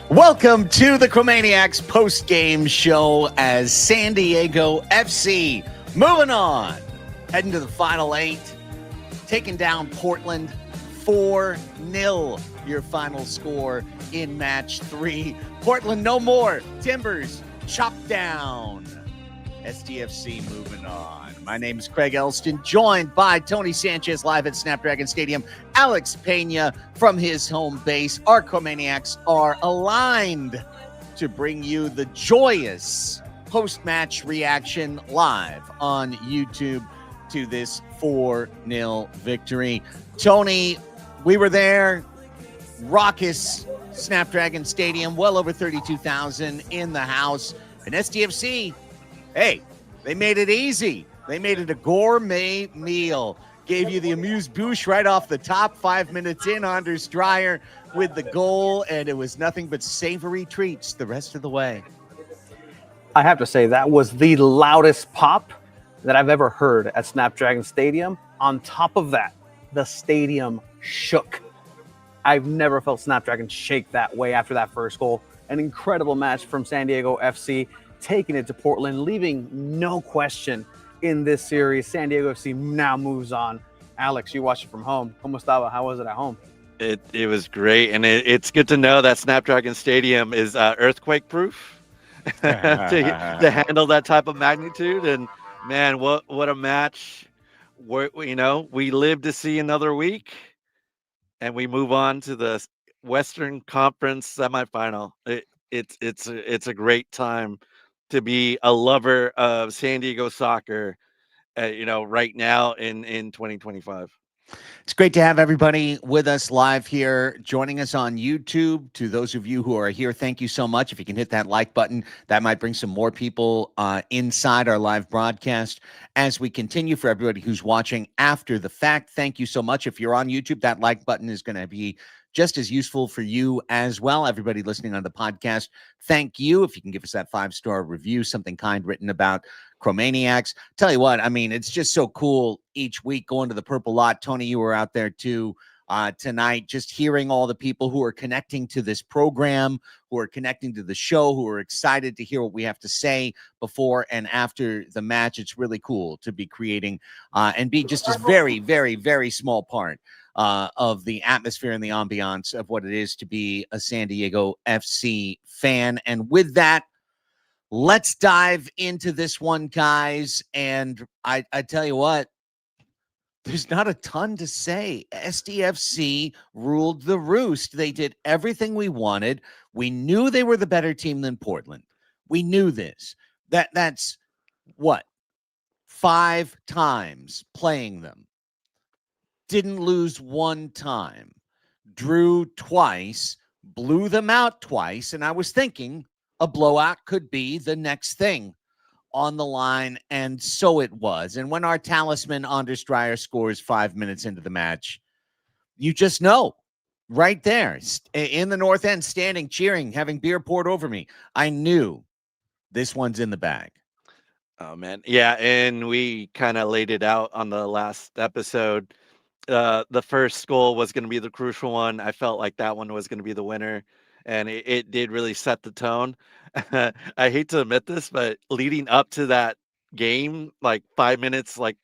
Welcome to the Chromaniacs post-game show as San Diego FC moving on, heading to the Final 8, taking down Portland 4-0, your final score in match 3. Portland no more, Timbers chopped down. SDFC moving on. My name is Craig Elston, joined by Tony Sanchez live at Snapdragon Stadium, Alex Pena from his home base. Our Chromaniacs are aligned to bring you the joyous post-match reaction live on YouTube to this 4-0 victory. Tony, we were there, raucous Snapdragon Stadium, well over 32,000 in the house. And SDFC, hey, they made it easy. They made it a gourmet meal. Gave you the amuse-bouche right off the top. 5 minutes in, Anders Dreyer with the goal, and it was nothing but savory treats the rest of the way. I have to say, that was the loudest pop that I've ever heard at Snapdragon Stadium. On top of that, the stadium shook. I've never felt Snapdragon shake that way after that first goal. An incredible match from San Diego FC, taking it to Portland, leaving no question in this series. San Diego FC now moves on. Alex, you watched it from home. ¿Cómo estaba? How was it at home? It was great, and it's good to know that Snapdragon Stadium is earthquake proof to handle that type of magnitude. And man, what a match! We live to see another week, and we move on to the Western Conference semifinal. It's a great time to be a lover of San Diego soccer, right now in 2025. It's great to have everybody with us live here, joining us on YouTube. To those of you who are here, thank you so much. If you can hit that like button, that might bring some more people inside our live broadcast as we continue. For everybody who's watching after the fact, thank you so much. If you're on YouTube, that like button is going to be just as useful for you as well. Everybody listening on the podcast, thank you. If you can give us that 5-star review, something kind written about Chromaniacs. Tell you what, I mean, it's just so cool each week going to the Purple Lot. Tony, you were out there too tonight, just hearing all the people who are connecting to this program, who are connecting to the show, who are excited to hear what we have to say before and after the match. It's really cool to be creating and be just a very, very, very small part of the atmosphere and the ambiance of what it is to be a San Diego FC fan. And with that, let's dive into this one, guys. And I tell you what, there's not a ton to say. SDFC ruled the roost. They did everything we wanted. We knew they were the better team than Portland. We knew this. That's what? 5 times playing them. Didn't lose one time, drew twice, blew them out twice, and I was thinking a blowout could be the next thing on the line, and so it was. And when our talisman Anders Dreyer scores 5 minutes into the match, you just know right there in the north end, standing, cheering, having beer poured over me, I knew this one's in the bag. Oh, man. Yeah, and we kind of laid it out on the last episode. The first goal was going to be the crucial one. I felt like that one was going to be the winner, and it did really set the tone. I hate to admit this, but leading up to that game, like 5 minutes, like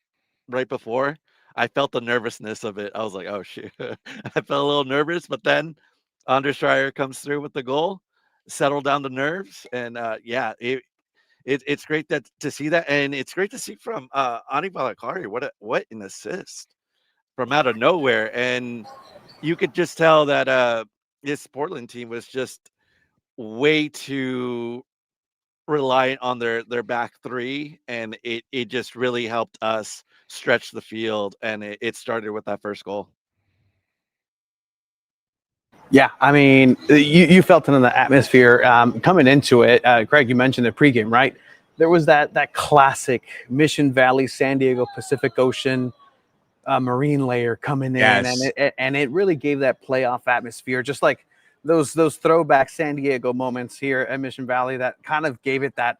right before, I felt the nervousness of it. I was like, oh, shoot. I felt a little nervous, but then Anders Dreyer comes through with the goal, settled down the nerves, and it's great to see that, and it's great to see from Ani Balakari. What an assist from out of nowhere. And you could just tell that this Portland team was just way too reliant on their back three, and it just really helped us stretch the field, and it started with that first goal. Yeah, I mean, you felt it in the atmosphere coming into it. Greg, you mentioned the pregame, right? There was that classic Mission Valley, San Diego, Pacific Ocean marine layer coming in, Yes. and it really gave that playoff atmosphere, just like those throwback San Diego moments here at Mission Valley that kind of gave it that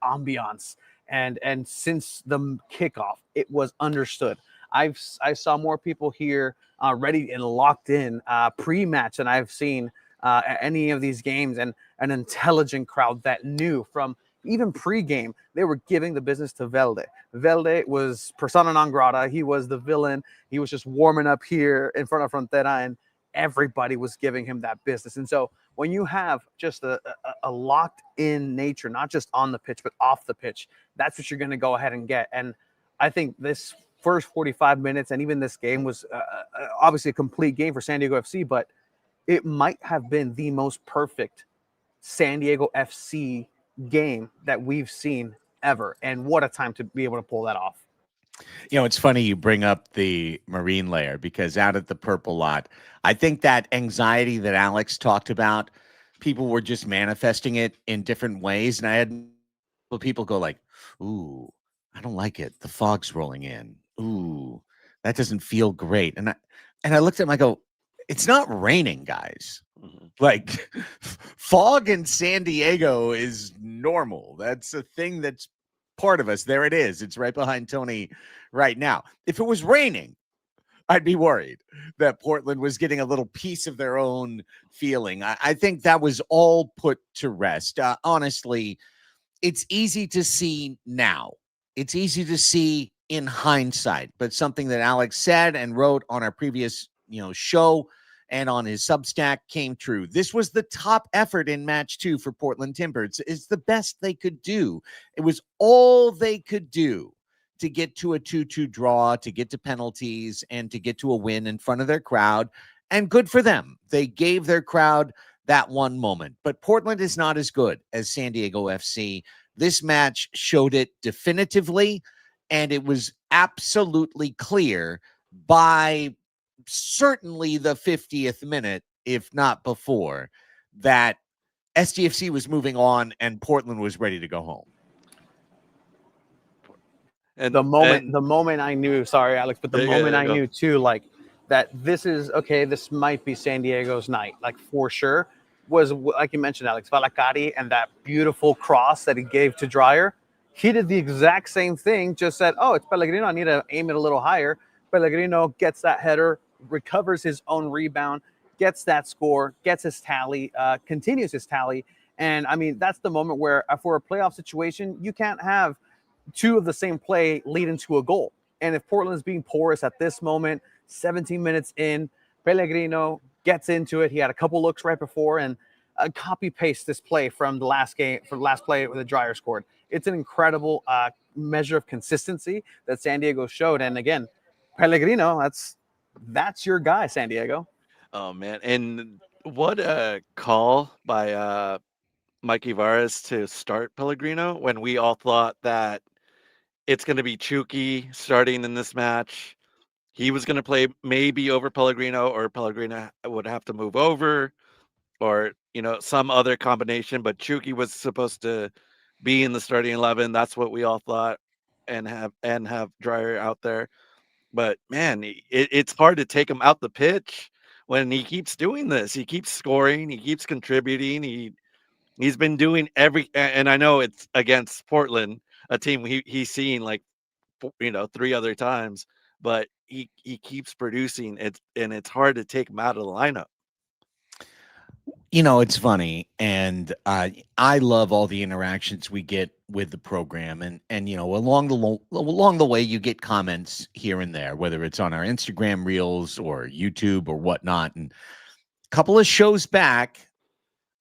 ambiance. And since the kickoff, it was understood. I saw more people here ready and locked in pre-match than I've seen at any of these games, and an intelligent crowd that knew from even pre-game they were giving the business to Velde. Velde was persona non grata. He was the villain. He was just warming up here in front of Frontera, and everybody was giving him that business. And so when you have just a locked in nature, not just on the pitch, but off the pitch, that's what you're going to go ahead and get. And I think this first 45 minutes and even this game was obviously a complete game for San Diego FC, but it might have been the most perfect San Diego FC game that we've seen ever. And what a time to be able to pull that off. You know, it's funny you bring up the marine layer because out at the purple lot, I think that anxiety that Alex talked about, people were just manifesting it in different ways. And I had people go like, ooh, I don't like it. The fog's rolling in. Ooh, that doesn't feel great. And I looked at him, I go, it's not raining, guys. Like fog in San Diego is normal. That's a thing that's part of us. There it is. It's right behind Tony right now. If it was raining, I'd be worried that Portland was getting a little piece of their own feeling. I think that was all put to rest. Honestly, it's easy to see now. It's easy to see in hindsight, but something that Alex said and wrote on our previous, show and on his Substack came true. This was the top effort in match 2 for Portland Timbers. It's the best they could do. It was all they could do to get to a 2-2 draw, to get to penalties, and to get to a win in front of their crowd. And good for them. They gave their crowd that one moment. But Portland is not as good as San Diego FC. This match showed it definitively, and it was absolutely clear by certainly the 50th minute, if not before, that SDFC was moving on and Portland was ready to go home. And the moment I knew, sorry, Alex, but the moment I knew too, like that this is okay, this might be San Diego's night, like for sure, was like you mentioned, Alex, Valacari and that beautiful cross that he gave to Dreyer. He did the exact same thing, just said, oh, it's Pellegrino, I need to aim it a little higher. Pellegrino gets that header, recovers his own rebound, gets that score, gets his tally, continues his tally. And I mean, that's the moment where for a playoff situation, you can't have two of the same play lead into a goal. And if Portland is being porous at this moment, 17 minutes in, Pellegrino gets into it. He had a couple looks right before and copy paste this play from the last game, for the last play where the Dreyer scored. It's an incredible measure of consistency that San Diego showed. And again, Pellegrino, that's your guy, San Diego. Oh man, and what a call by Mikey Varas to start Pellegrino when we all thought that it's going to be Chucky starting in this match. He was going to play maybe over Pellegrino, or Pellegrino would have to move over, or some other combination. But Chucky was supposed to be in the starting 11. That's what we all thought, and have Dreyer out there. But man, it's hard to take him out the pitch when he keeps doing this. He keeps scoring. He keeps contributing. He's been doing and I know it's against Portland, a team he's seen like 3 other times, but he keeps producing it, and it's hard to take him out of the lineup. It's funny, and I love all the interactions we get with the program, and along the way you get comments here and there, whether it's on our Instagram reels or YouTube or whatnot. And a couple of shows back,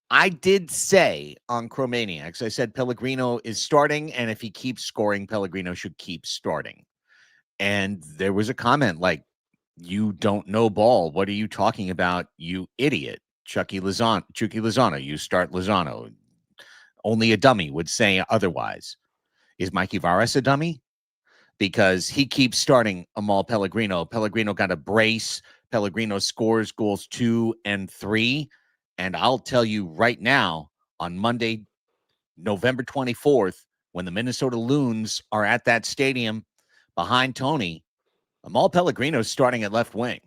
I did say on Chromaniacs, I said Pellegrino is starting, and if he keeps scoring, Pellegrino should keep starting. And there was a comment like, "You don't know ball. What are you talking about, you idiot? Chucky Lozano, you start Lozano." Only a dummy would say otherwise. Is Mikey Varas a dummy? Because he keeps starting Amal Pellegrino. Pellegrino got a brace. Pellegrino scores goals 2 and 3. And I'll tell you right now, on Monday, November 24th, when the Minnesota Loons are at that stadium behind Tony, Amal Pellegrino's starting at left wing.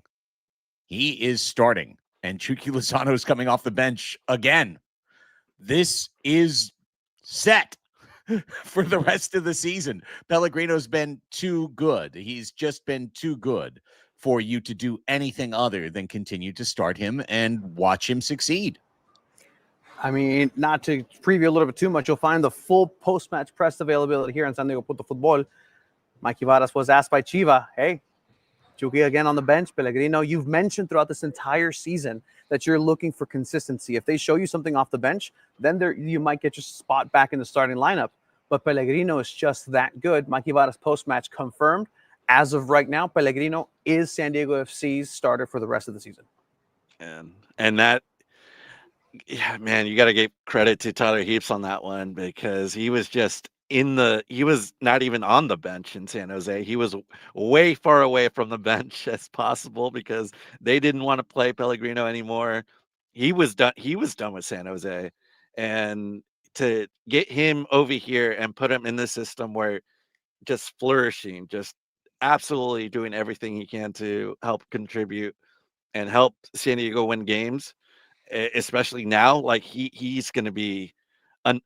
He is starting, and Chucky Lozano is coming off the bench again. This is set for the rest of the season. Pellegrino's been too good. He's just been too good for you to do anything other than continue to start him and watch him succeed. I mean, not to preview a little bit too much, you'll find the full post-match press availability here on SanDiego.Futbol. Mikey Varas was asked by Chiva, hey, Chucky again on the bench, Pellegrino. You've mentioned throughout this entire season that you're looking for consistency. If they show you something off the bench, then you might get your spot back in the starting lineup. But Pellegrino is just that good. Mikey Varas post-match confirmed. As of right now, Pellegrino is San Diego FC's starter for the rest of the season. And that, yeah, man, you got to give credit to Tyler Heaps on that one, because he was just he was not even on the bench in San Jose. He was way far away from the bench as possible because they didn't want to play Pellegrino anymore. He was done. He was done with San Jose, and to get him over here and put him in the system where just flourishing, just absolutely doing everything he can to help contribute and help San Diego win games, especially now. Like he's going to be,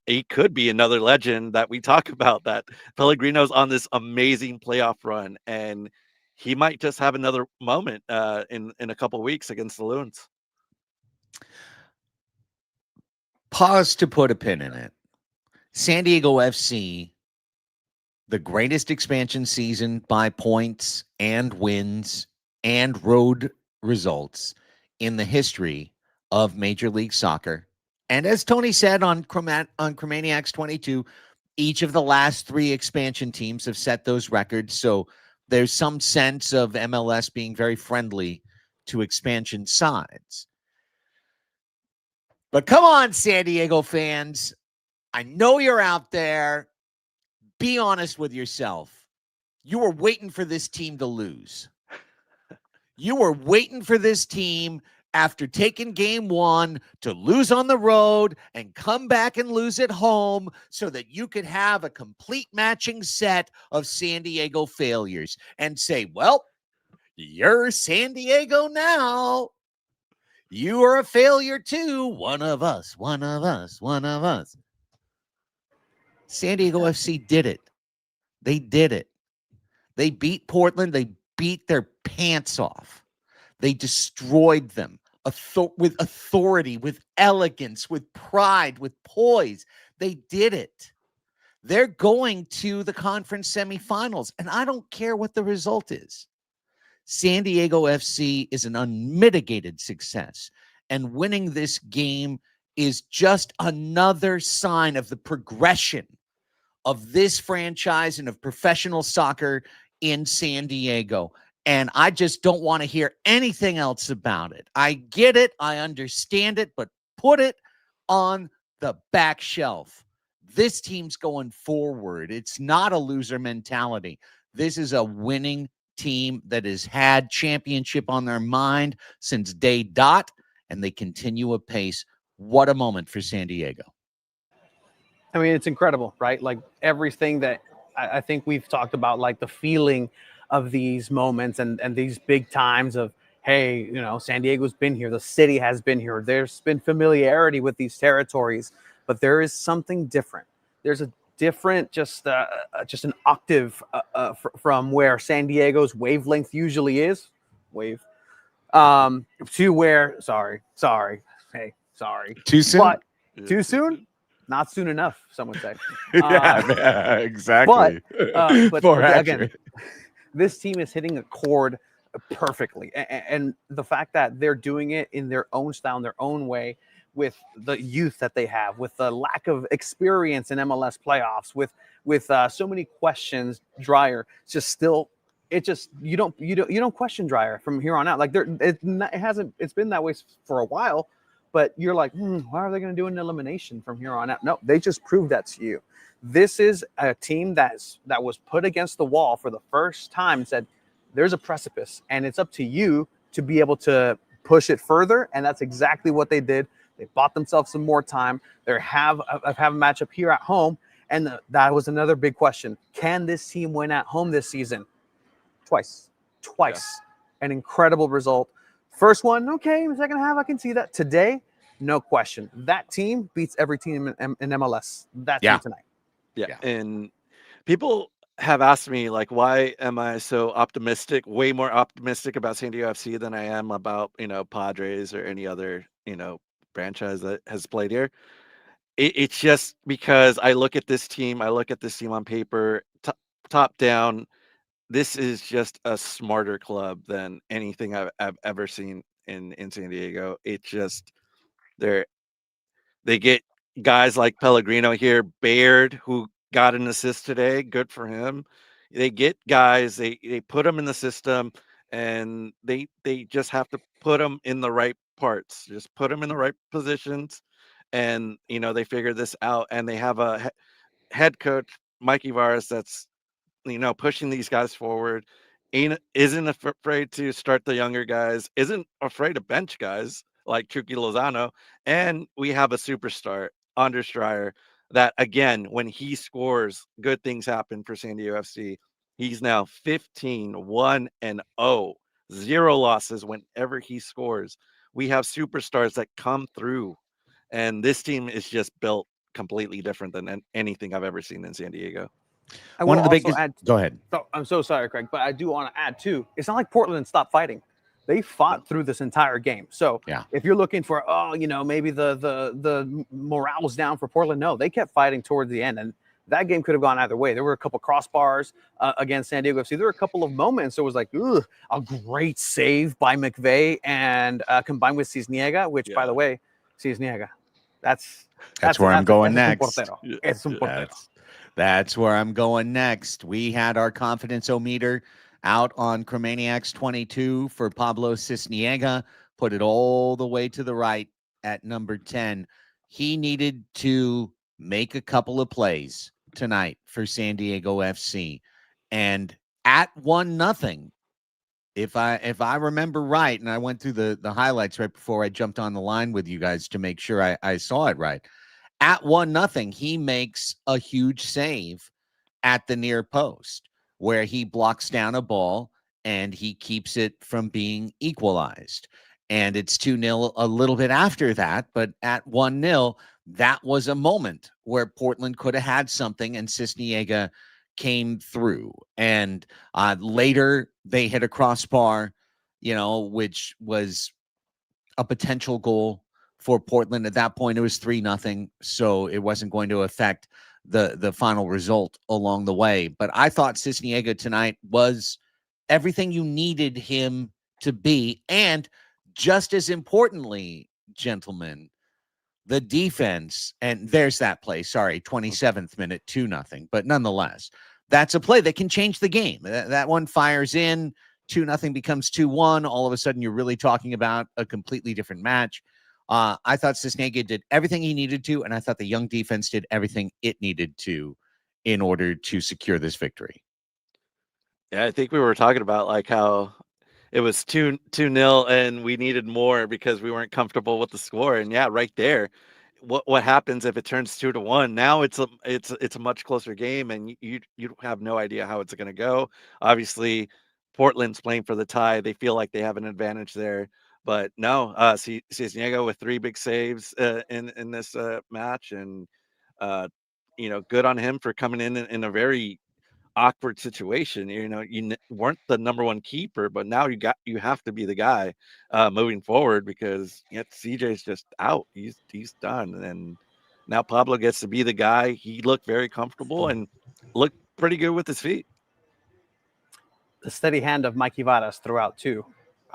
he could be another legend that we talk about, that Pellegrino's on this amazing playoff run, and he might just have another moment in a couple of weeks against the Loons. Pause to put a pin in it. San Diego FC, the greatest expansion season by points and wins and road results in the history of Major League Soccer. And as Tony said on Chromaniacs 22, each of the last 3 expansion teams have set those records. So there's some sense of MLS being very friendly to expansion sides. But come on, San Diego fans. I know you're out there. Be honest with yourself. You were waiting for this team to lose. You were waiting for this team, after taking game 1, to lose on the road and come back and lose at home so that you could have a complete matching set of San Diego failures and say, well, you're San Diego now. You are a failure too. One of us, one of us, one of us. San Diego FC did it. They did it. They beat Portland. They beat their pants off. They destroyed them. With authority, with elegance, with pride, with poise. They did it. They're going to the conference semifinals, and I don't care what the result is. San Diego FC is an unmitigated success, and winning this game is just another sign of the progression of this franchise and of professional soccer in San Diego. And I just don't want to hear anything else about it. I get it. I understand it, but put it on the back shelf. This team's going forward. It's not a loser mentality. This is a winning team that has had championship on their mind since day dot, and they continue apace. What a moment for San Diego. I mean, it's incredible, right? Like everything that I think we've talked about, like the feeling of these moments and these big times of, hey, you know, San Diego's been here. The city has been here. There's been familiarity with these territories, but there is something different. There's a different, just an octave from where San Diego's wavelength usually is. To where, sorry. Hey, sorry. Too soon? But too soon? Not soon enough, some would say. Yeah, exactly. But again, this team is hitting a chord perfectly. And the fact that they're doing it in their own style, in their own way, with the youth that they have, with the lack of experience in MLS playoffs, with so many questions, Dreyer you don't question Dreyer from here on out. Like it's been that way for a while, but you're like, why are they going to do an elimination from here on out? No, they just proved that to you. This is a team that was put against the wall for the first time and said, there's a precipice, and it's up to you to be able to push it further, and that's exactly what they did. They bought themselves some more time. They have a matchup here at home, and that was another big question. Can this team win at home this season? Twice. Yeah. An incredible result. First one, okay. Second half, I can see that. Today, no question. That team beats every team in MLS. That team tonight. Yeah. And people have asked me, like, why am I so optimistic, way more optimistic about San Diego FC than I am about, Padres or any other, franchise that has played here. It's just because I look at this team on paper, top down. This is just a smarter club than anything I've ever seen in San Diego. It's just they get guys like Pellegrino here, Baird, who got an assist today. Good for him. They get guys, they put them in the system, and they just have to put them in the right parts. Just put them in the right positions, and they figure this out. And they have a head coach, Mikey Varas, that's pushing these guys forward. Isn't afraid to start the younger guys. Isn't afraid to bench guys like Chucky Lozano. And we have a superstar, Anders Dreyer, that, again, when he scores, good things happen for San Diego FC. He's now 15-1-0, 0 losses whenever he scores. We have superstars that come through, and this team is just built completely different than anything I've ever seen in San Diego. One of the biggest. Go ahead. So, I'm so sorry, Craig, but I do want to add too. It's not like Portland stopped fighting; they fought through this entire game. So, if you're looking for, maybe the morale was down for Portland, no, they kept fighting towards the end, and that game could have gone either way. There were a couple crossbars against San Diego FC. There were a couple of moments. It was like, a great save by McVeigh and combined with Cisniega, which, by the way, Cisniega, that's where I'm going next. That's where I'm going next. We had our confidence-o-meter out on Chromaniacs 22 for Pablo Cisniega, put it all the way to the right at number 10. He needed to make a couple of plays tonight for San Diego FC. And at 1-0, if I remember right, and I went through the highlights right before I jumped on the line with you guys to make sure I saw it right. At 1-0, he makes a huge save at the near post where he blocks down a ball and he keeps it from being equalized. And it's 2-0 a little bit after that, but at 1-0, that was a moment where Portland could have had something, and Cisniega came through. And later they hit a crossbar, which was a potential goal for Portland. At that point, it was 3-0, so it wasn't going to affect the final result along the way. But I thought Cisniega tonight was everything you needed him to be, and just as importantly, gentlemen, the defense, and there's that play, 27th minute, 2-0, but nonetheless, that's a play that can change the game. That one fires in, 2-0 becomes 2-1. All of a sudden, you're really talking about a completely different match. I thought Cisniega did everything he needed to, and I thought the young defense did everything it needed to in order to secure this victory. Yeah, I think we were talking about like how it was 2-0 and we needed more because we weren't comfortable with the score. And yeah, right there, what happens if it turns 2-1? Now it's a much closer game, and you have no idea how it's going to go. Obviously, Portland's playing for the tie. They feel like they have an advantage there. But no, Cisniega with 3 big saves in this match, and good on him for coming in a very awkward situation. You weren't the number 1 keeper, but now you have to be the guy moving forward, because CJ's just out. He's done, and now Pablo gets to be the guy. He looked very comfortable and looked pretty good with his feet. The steady hand of Mikey Varas throughout too.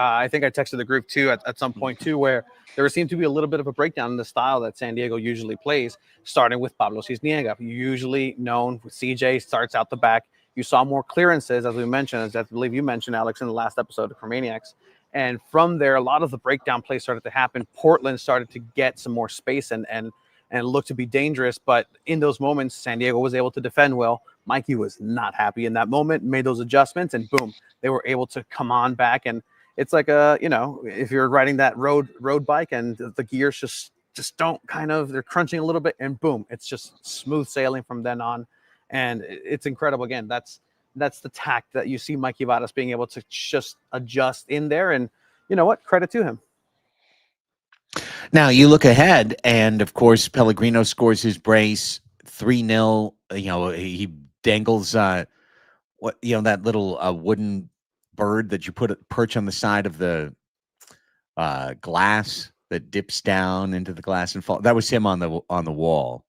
I think I texted the group too at some point too, where there seemed to be a little bit of a breakdown in the style that San Diego usually plays, starting with Pablo Cisniega, usually known with CJ, starts out the back. You saw more clearances, as we mentioned, as I believe you mentioned, Alex, in the last episode of Chromaniacs. And from there, a lot of the breakdown plays started to happen. Portland started to get some more space and looked to be dangerous. But in those moments, San Diego was able to defend well. Mikey was not happy in that moment, made those adjustments, and boom, they were able to come on back. And it's like if you're riding that road bike and the gears just don't they're crunching a little bit, and boom, it's just smooth sailing from then on. And it's incredible. Again, that's the tact that you see Mikey Vadas being able to just adjust in there. And you know what? Credit to him. Now you look ahead, and of course, Pellegrino scores his brace 3-0. He dangles that little wooden bird that you perch on the side of the glass that dips down into the glass and fall. That was him on the wall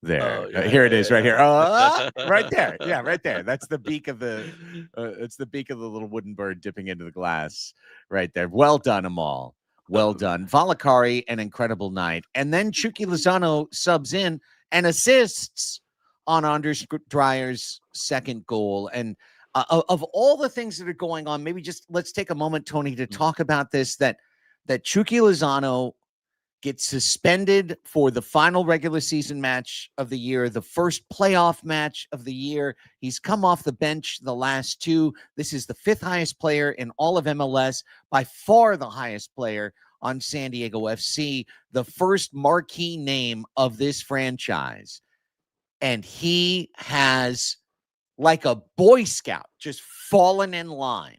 there. Here it is, right here. Right there. Yeah, right there. That's the beak of the. It's the beak of the little wooden bird dipping into the glass, right there. Well done, Amal. Well done. Valakari, an incredible night, and then Chucky Lozano subs in and assists on Anders Dreyer's second goal. And of all the things that are going on, maybe just let's take a moment, Tony, to talk about this. That Chucky Lozano gets suspended for the final regular season match of the year, the first playoff match of the year. He's come off the bench the last two. This is the 5th highest player in all of MLS, by far the highest player on San Diego FC, the first marquee name of this franchise. And he has, like a Boy Scout, just fallen in line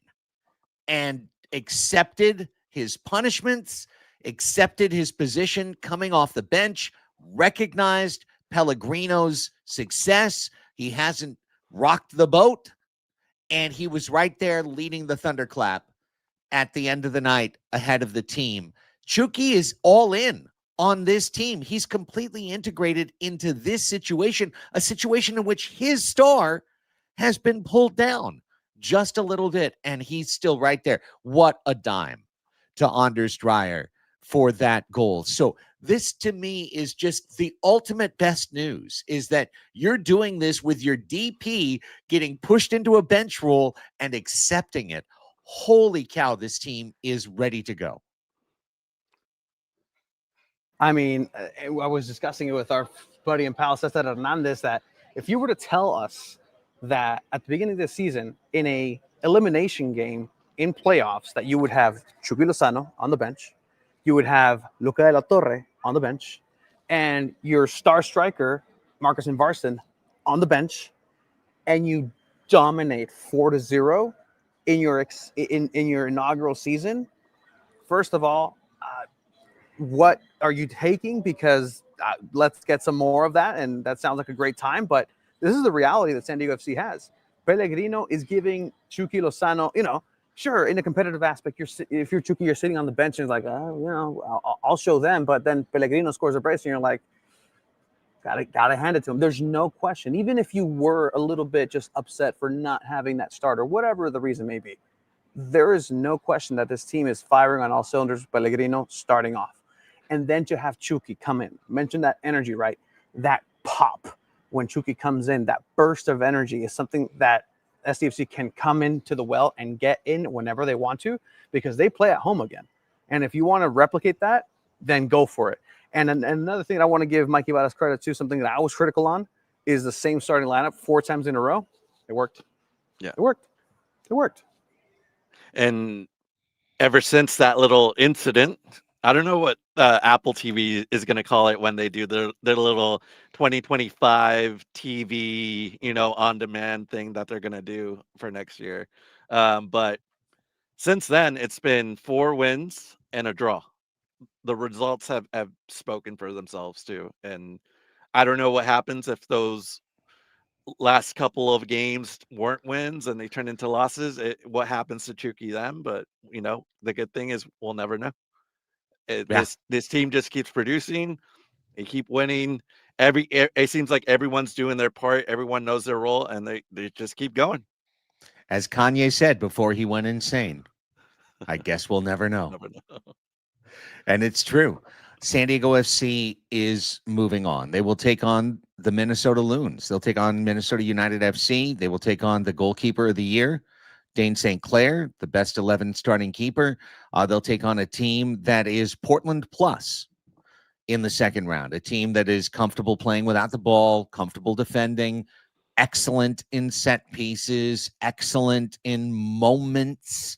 and accepted his punishments, accepted his position coming off the bench, recognized Pellegrino's success. He hasn't rocked the boat, and he was right there leading the thunderclap at the end of the night ahead of the team. Chucky is all in on this team. He's completely integrated into this situation, a situation in which his star has been pulled down just a little bit, and he's still right there. What a dime to Anders Dreyer for that goal. So this, to me, is just the ultimate best news, is that you're doing this with your DP getting pushed into a bench role and accepting it. Holy cow, this team is ready to go. I mean, I was discussing it with our buddy and pal Cesar Hernandez, that if you were to tell us that at the beginning of the season, in a elimination game in playoffs, that you would have Chucky Lozano on the bench, you would have Luca de la Torre on the bench, and your star striker, Marcus Invarsson, on the bench, and you dominate 4-0 in your inaugural season. First of all, what are you taking? Because let's get some more of that, and that sounds like a great time. But this is the reality that San Diego FC has. Pellegrino is giving Chucky Lozano, sure, in a competitive aspect, if you're Chucky, you're sitting on the bench and it's like, I'll show them. But then Pellegrino scores a brace and you're like, gotta hand it to him. There's no question. Even if you were a little bit just upset for not having that start, or whatever the reason may be, there is no question that this team is firing on all cylinders. Pellegrino starting off. And then to have Chucky come in, mention that energy, right? That pop when Chucky comes in, that burst of energy is something that SDFC can come into the well and get in whenever they want to, because they play at home again. And if you want to replicate that, then go for it. And another thing that I want to give Mikey Vadas credit to, something that I was critical on, is the same starting lineup 4 times in a row. It worked. Yeah. It worked. And ever since that little incident, I don't know what Apple TV is going to call it when they do their little 2025 TV, on-demand thing that they're going to do for next year. But since then, it's been 4 wins and a draw. The results have spoken for themselves too. And I don't know what happens if those last couple of games weren't wins and they turn into losses. What happens to Chucky then? But, the good thing is we'll never know. This team just keeps producing. They keep winning. It seems like everyone's doing their part. Everyone knows their role, and they just keep going. As Kanye said before he went insane, I guess we'll never know. Never know. And it's true. San Diego FC is moving on. They will take on the Minnesota Loons. They'll take on Minnesota United FC. They will take on the goalkeeper of the year, Dane St. Clair, the best 11 starting keeper. They'll take on a team that is Portland Plus in the second round, a team that is comfortable playing without the ball, comfortable defending, excellent in set pieces, excellent in moments.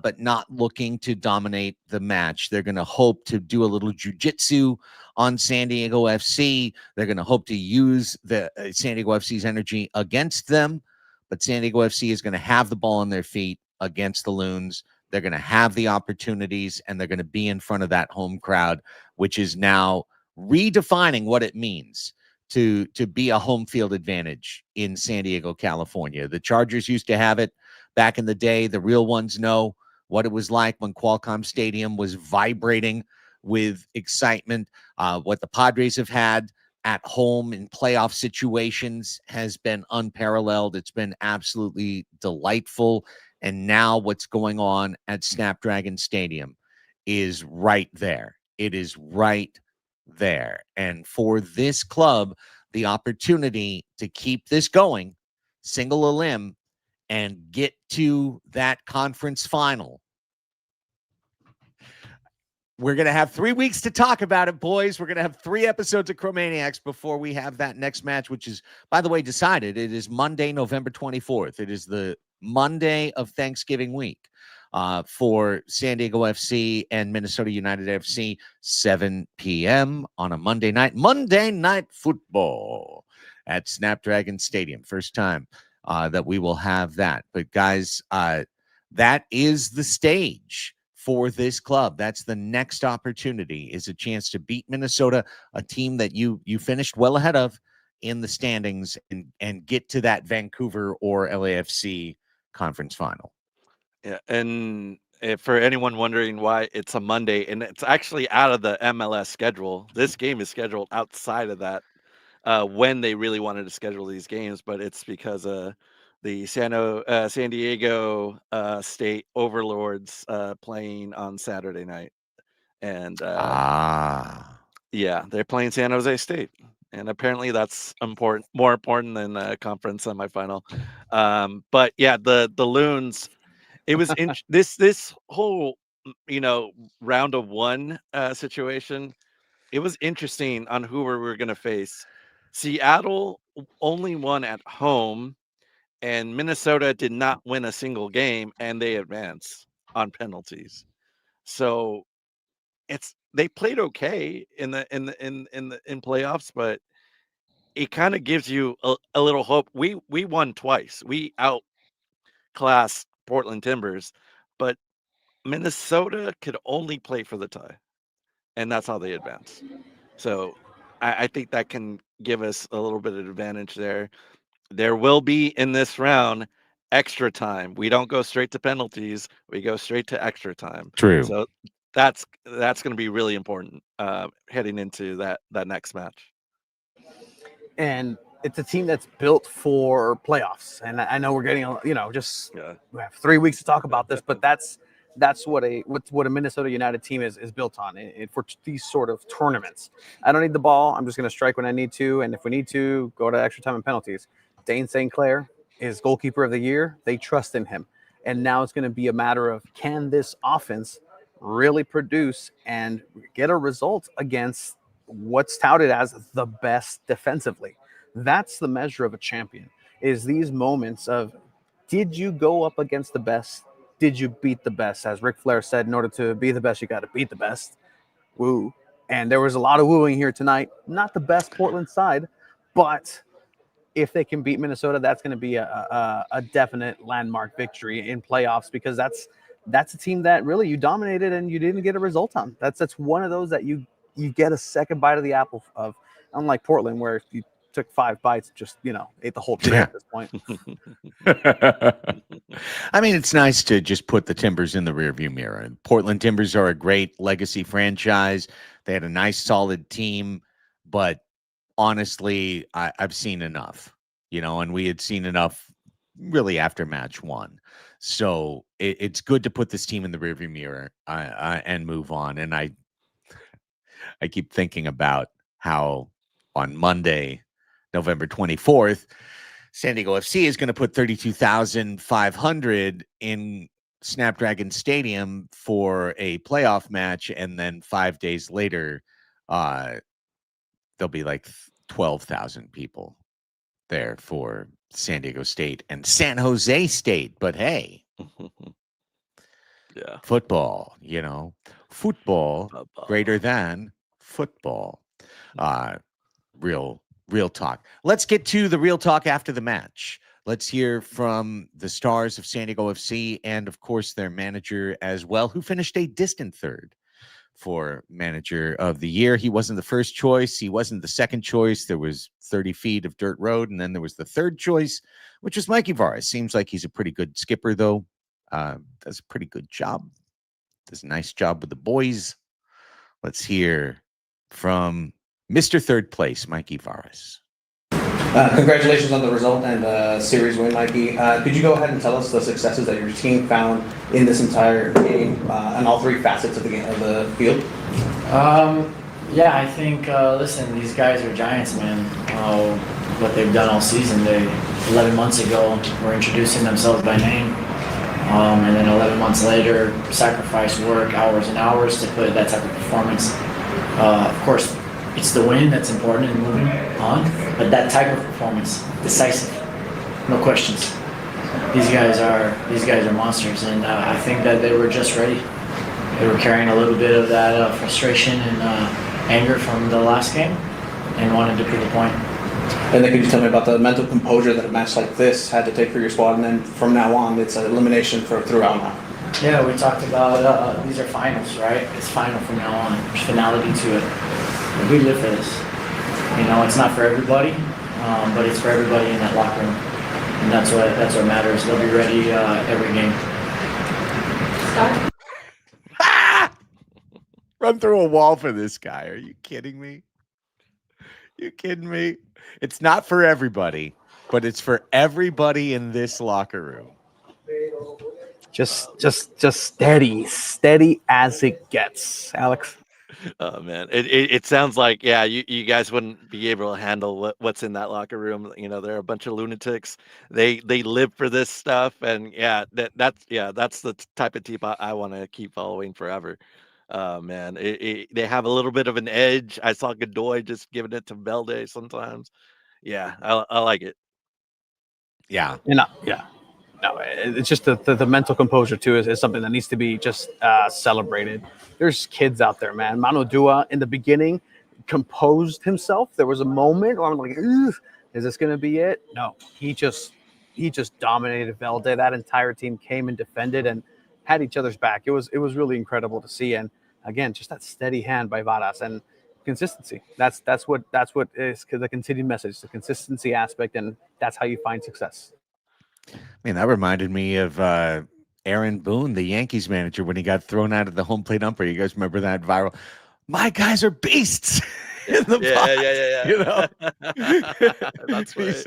but not looking to dominate the match. They're going to hope to do a little jujitsu on San Diego FC. They're going to hope to use the San Diego FC's energy against them, but San Diego FC is going to have the ball on their feet against the Loons. They're going to have the opportunities, and they're going to be in front of that home crowd, which is now redefining what it means to be a home field advantage in San Diego, California. The Chargers used to have it back in the day. The real ones know what it was like when Qualcomm Stadium was vibrating with excitement. What the Padres have had at home in playoff situations has been unparalleled. It's been absolutely delightful. And now what's going on at Snapdragon Stadium is right there. It is right there. And for this club, the opportunity to keep this going, single a limb, and get to that conference final. We're going to have 3 weeks to talk about it, boys. We're going to have 3 episodes of Chromaniacs before we have that next match, which is, by the way, decided. It is Monday, November 24th. It is the Monday of Thanksgiving week for San Diego FC and Minnesota United FC, 7 p.m. on a Monday night. Monday Night Football at Snapdragon Stadium. First time that we will have that. But, guys, that is the stage for this club. That's the next opportunity, is a chance to beat Minnesota, a team that you finished well ahead of in the standings, and get to that Vancouver or LAFC conference final. Yeah, and for anyone wondering why it's a Monday, and it's actually out of the MLS schedule. This game is scheduled outside of that when they really wanted to schedule these games, but it's because the San Diego State Overlords playing on Saturday night, and yeah, they're playing San Jose State, and apparently that's more important than the conference semifinal. But yeah, the Loons. It was this whole round of one situation. It was interesting on who we were going to face. Seattle only won at home, and Minnesota did not win a single game, and they advanced on penalties. So they played okay in playoffs, but it kind of gives you a little hope. We won twice. We outclassed Portland Timbers, but Minnesota could only play for the tie, and that's how they advance. So I think that can give us a little bit of advantage there. There will be in this round extra time. We don't go straight to penalties. We go straight to extra time. True. So that's going to be really important heading into that next match. And it's a team that's built for playoffs. And I know we're getting, we have 3 weeks to talk about this, but that's what a Minnesota United team is built on for these sort of tournaments. I don't need the ball. I'm just going to strike when I need to. And if we need to, go to extra time and penalties. Dane St. Clair is goalkeeper of the year. They trust in him. And now it's going to be a matter of, can this offense really produce and get a result against what's touted as the best defensively? That's the measure of a champion, is these moments of, did you go up against the best? Did you beat the best? As Ric Flair said, in order to be the best, you got to beat the best. Woo. And there was a lot of wooing here tonight. Not the best Portland side, but if they can beat Minnesota, that's going to be a definite landmark victory in playoffs, because that's a team that really you dominated and you didn't get a result on. That's one of those that you get a second bite of the apple of, unlike Portland, where you took 5 bites, just ate the whole tree at this point. I mean, it's nice to just put the Timbers in the rearview mirror. Portland Timbers are a great legacy franchise. They had a nice, solid team, but honestly, I've seen enough, and we had seen enough really after match 1. So it's good to put this team in the rearview mirror and move on. And I keep thinking about how on Monday, November 24th, San Diego FC is going to put 32,500 in Snapdragon Stadium for a playoff match, and then 5 days later, there'll be like 12,000 people there for San Diego State and San Jose State. But hey, Yeah. Football, football greater Football. than football. Uh, real talk. Let's get to the real talk after the match. Let's hear from the stars of San Diego FC and, of course, their manager as well, who finished a distant third for manager of the year. He wasn't the first choice. He wasn't the second choice. There was 30 feet of dirt road, and then there was the third choice, which was Mikey Varas. Seems like he's a pretty good skipper, though. Does a pretty good job. Does a nice job with the boys. Let's hear from Mr. Third Place, Mikey Varas. Congratulations on the result and series win, Mikey. Could you go ahead and tell us the successes that your team found in this entire game and all three facets of the game, of the field? Yeah, I think, listen, these guys are giants, man. What they've done all season, 11 months ago, were introducing themselves by name. And then 11 months later, sacrifice work, hours and hours to put that type of performance. Of course, it's the win that's important and moving on, but that type of performance, decisive, no questions. These guys are monsters, and I think that they were just ready. They were carrying a little bit of that frustration and anger from the last game, and wanted to prove a point. And then could you tell me about the mental composure that a match like this had to take for your squad, and then from now on, it's an elimination throughout now? Yeah, we talked about these are finals, right? It's final from now on. There's finality to it. We live for this. It's not for everybody, but it's for everybody in that locker room, and that's what matters. They'll be ready every game. Run through a wall for this guy. Are you kidding me? You kidding me? It's not for everybody, but it's for everybody in this locker room. Just steady as it gets, Alex. Oh man, it sounds like you guys wouldn't be able to handle what's in that locker room. They're a bunch of lunatics. They live for this stuff, and that's the type of team I want to keep following forever. Man, they have a little bit of an edge. I saw Godoy just giving it to Velde sometimes. Yeah, I like it. Yeah. No, it's just the mental composure too is something that needs to be just celebrated. There's kids out there, man. Manu Dua in the beginning composed himself. There was a moment where I'm like, is this going to be it? No, he just dominated Velde. That entire team came and defended and had each other's back. It was really incredible to see. And again, just that steady hand by Varas and consistency. That's what is the continued message, the consistency aspect, and that's how you find success. That reminded me of Aaron Boone, the Yankees manager, when he got thrown out of the home plate umpire. You guys remember that viral? My guys are beasts in the box. That's right.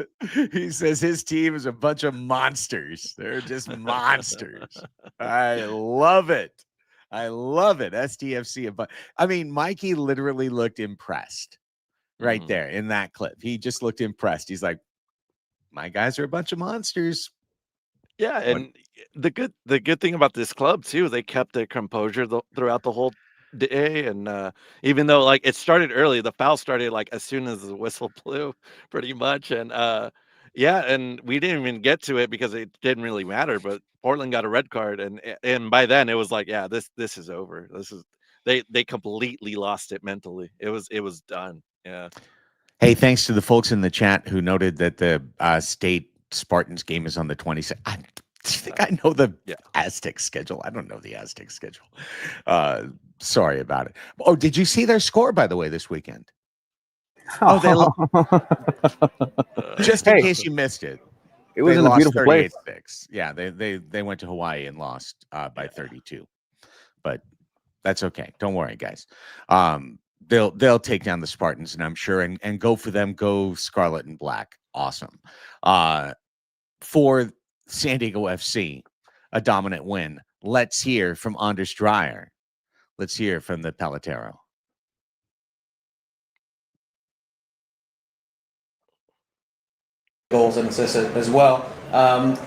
He says his team is a bunch of monsters. They're just monsters. I love it. SDFC. Mikey literally looked impressed right there in that clip. He just looked impressed. He's like, my guys are a bunch of monsters. Yeah, and the good thing about this club too, they kept their composure throughout the whole day, and even though it started early, the foul started as soon as the whistle blew, pretty much, and and we didn't even get to it because it didn't really matter. But Portland got a red card, and by then it was this is over. They completely lost it mentally. It was done. Yeah. Hey, thanks to the folks in the chat who noted that the State Spartans game is on the 26th. I think I know the Aztec schedule. I don't know the Aztec schedule. Sorry about it. Oh, did you see their score, by the way, this weekend? Oh, just in case you missed it. It was in a beautiful place. Yeah, they went to Hawaii and lost by 32. But that's okay. Don't worry, guys. They'll take down the Spartans, and I'm sure, and go for them. Go Scarlet and Black. Awesome. For San Diego FC, a dominant win. Let's hear from Anders Dreyer. Let's hear from the Pelotero. Goals and assists as well.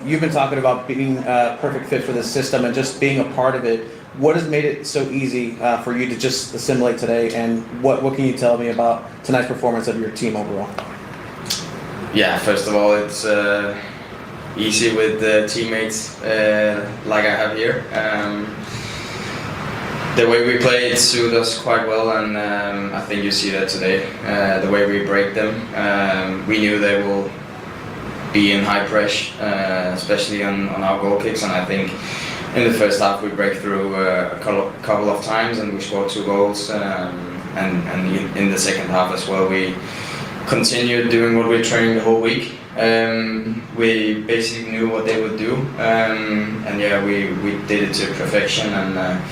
You've been talking about being a perfect fit for this system and just being a part of it. What has made it so easy for you to just assimilate today, and what can you tell me about tonight's performance of your team overall? Yeah, first of all, it's easy with the teammates like I have here. the way we play, it suits us quite well, and I think you see that today. The way we break them, we knew they will be in high pressure, especially on our goal kicks, and I think in the first half we break through a couple of times and we scored 2 goals, and in the second half as well we continued doing what we trained the whole week. We basically knew what they would do, and yeah, we did it to perfection and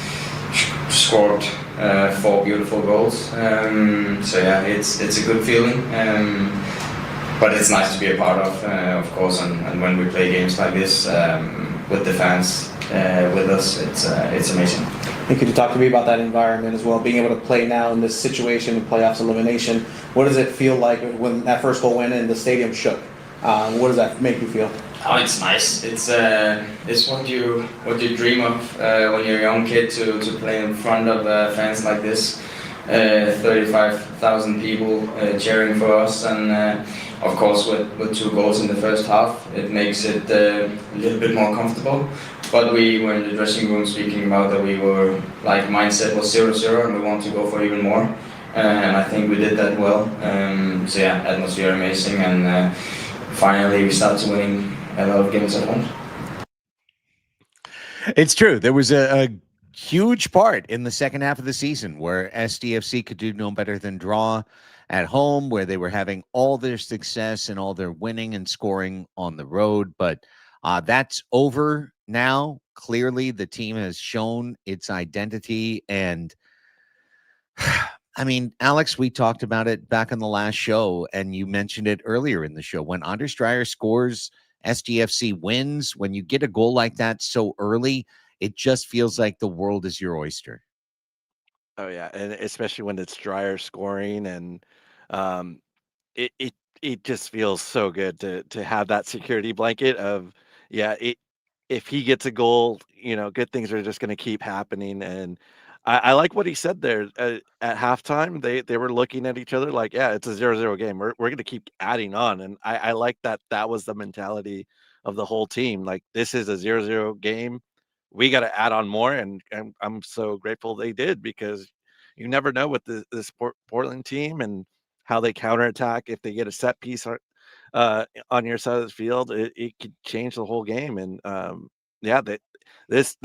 scored 4 beautiful goals. So yeah, it's a good feeling, but it's nice to be a part of course. And when we play games like this with the fans with us, it's amazing. And could you talk to me about that environment as well, being able to play now in this situation, playoffs elimination? What does it feel like when that first goal went in, the stadium shook? What does that make you feel? Oh, it's nice. It's what you dream of when you're a young kid, to play in front of fans like this. 35,000 people cheering for us, and of course with 2 goals in the first half, it makes it a little bit more comfortable. But we were in the dressing room speaking about that we were, like, mindset was 0-0 and we want to go for even more. And I think we did that well. So yeah, atmosphere amazing, and finally we started winning a lot of games at home. It's true. There was a huge part in the second half of the season where SDFC could do no better than draw at home, where they were having all their success and all their winning and scoring on the road. But that's over now. Clearly, the team has shown its identity. And I mean, Alex, we talked about it back on the last show, and you mentioned it earlier in the show. When Anders Dreyer scores, SDFC wins. When you get a goal like that so early, it just feels like the world is your oyster. Oh yeah, and especially when it's Dryer scoring, and um, it just feels so good to have that security blanket of, yeah, if he gets a goal, good things are just going to keep happening. And I like what he said there at halftime. They were looking at each other like, yeah, it's a 0-0 game. We're going to keep adding on, and I like that was the mentality of the whole team. Like, this is a 0-0 game. We got to add on more, and I'm so grateful they did, because you never know with this Portland team and how they counterattack. If they get a set piece on your side of the field, it could change the whole game. And yeah, this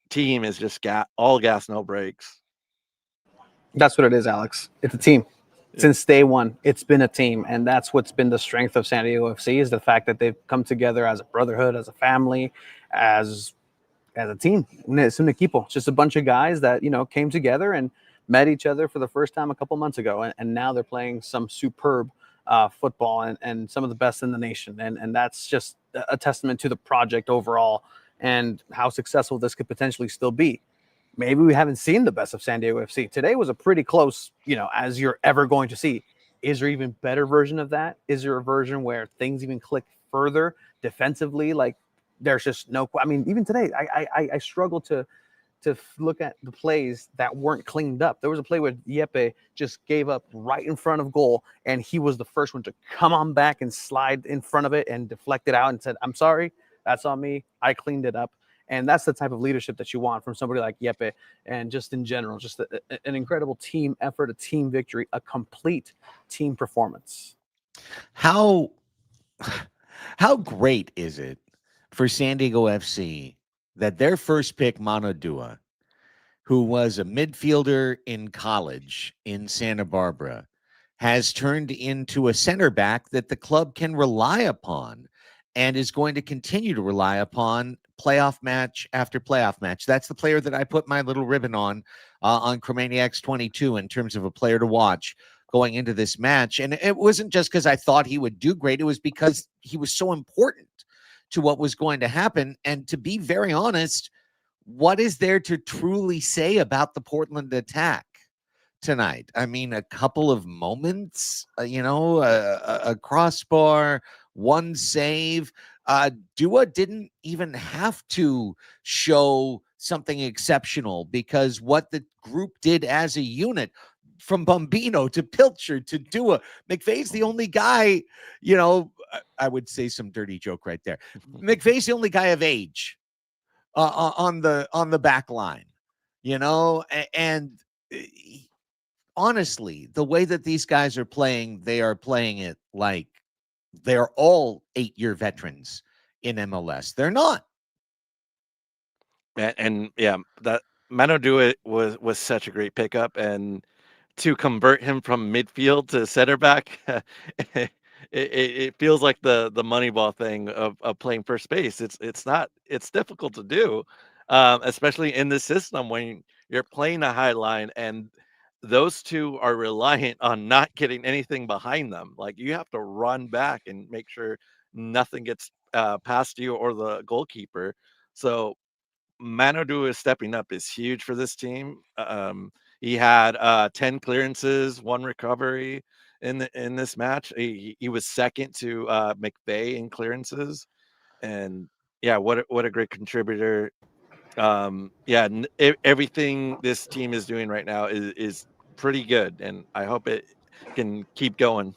team is just all gas, no brakes. That's what it is, Alex. It's a team. Since day one, it's been a team, and that's what's been the strength of San Diego FC, is the fact that they've come together as a brotherhood, as a family, as a team. It's un equipo. It's just a bunch of guys that, came together and met each other for the first time a couple months ago, and now they're playing some superb football and some of the best in the nation. And that's just a testament to the project overall and how successful this could potentially still be. Maybe we haven't seen the best of San Diego FC. Today was a pretty close, as you're ever going to see. Is there even better version of that? Is there a version where things even click further defensively? Like, there's just no, I mean, even today, I struggle to look at the plays that weren't cleaned up. There was a play where Yepe just gave up right in front of goal, and he was the first one to come on back and slide in front of it and deflect it out and said, "I'm sorry, that's on me. I cleaned it up." And that's the type of leadership that you want from somebody like Yepe, and just in general, just an incredible team effort, a team victory, a complete team performance. How great is it for San Diego FC that their first pick, Mano Dua, who was a midfielder in college in Santa Barbara, has turned into a center back that the club can rely upon and is going to continue to rely upon playoff match after playoff match. That's the player that I put my little ribbon on Chromaniacs 22 in terms of a player to watch going into this match. And it wasn't just because I thought he would do great. It was because he was so important to what was going to happen. And to be very honest, what is there to truly say about the Portland attack tonight? I mean, a couple of moments, a crossbar, one save. Dua didn't even have to show something exceptional, because what the group did as a unit, from Bombino to Pilcher to Dua, McVay's the only guy, I would say some dirty joke right there. McVay's the only guy of age on the back line. and honestly, the way that these guys are playing, they are playing it like they're all 8-year veterans in MLS. They're not. And yeah, that Mano Dua was such a great pickup, and to convert him from midfield to center back, it feels like the Moneyball thing of playing first base. It's difficult to do, especially in this system when you're playing a high line and those two are reliant on not getting anything behind them. Like you have to run back and make sure nothing gets past you or the goalkeeper. So Manodou is stepping up is huge for this team. He had 10 clearances, 1 recovery in this match. He was second to McVay in clearances, and yeah, what a great contributor. Yeah, everything this team is doing right now is pretty good, and I hope it can keep going.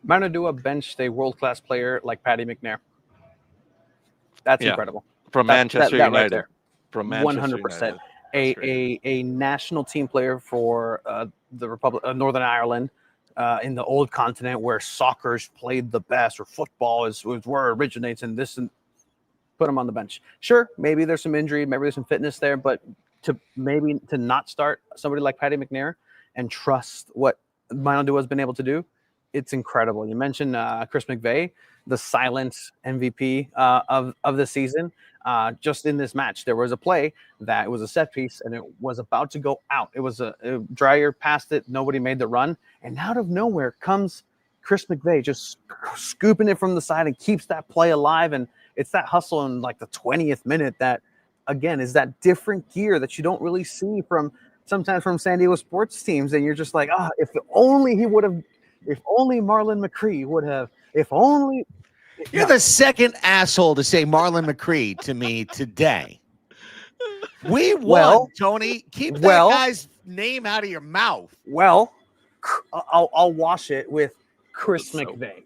Manodua benched a world-class player like Paddy McNair. That's incredible. From Manchester that United. right there. From Manchester 100%. United. A national team player for the Republic of Northern Ireland in the old continent where soccer's played the best, or football is where it originates, and this, and put him on the bench. Sure, maybe there's some injury, maybe there's some fitness there, but to not start somebody like Paddy McNair and trust what Manodua has been able to do, it's incredible. You mentioned Chris McVay, the silent MVP of the season. Just in this match, there was a play that was a set piece and it was about to go out. It was a Dreyer passed it, nobody made the run, and out of nowhere comes Chris McVay just scooping it from the side and keeps that play alive. And it's that hustle in like the 20th minute that, again, is that different gear that you don't really see sometimes from San Diego sports teams. And you're just like, if only he would have, if only Marlon McCree would have, if only. You're the second asshole to say Marlon McCree to me today. We won, Tony. Keep that guy's name out of your mouth. Well, I'll wash it with Chris McVay.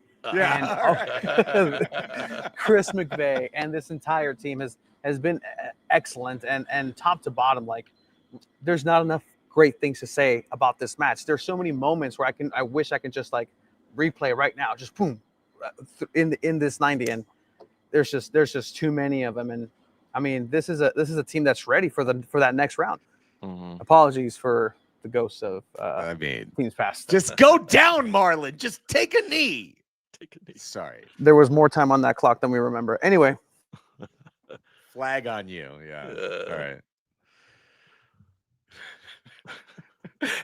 Chris McVay and this entire team has been excellent, and top to bottom, like there's not enough great things to say about this match. There's so many moments where I wish I could just like replay right now, just boom, in this 90, and there's just too many of them. And I mean, this is a team that's ready for that next round. Mm-hmm. Apologies for the ghosts of teams past. Just go down, Marlon. Just take a knee. Sorry. There was more time on that clock than we remember. Anyway. Flag on you. Yeah. All right.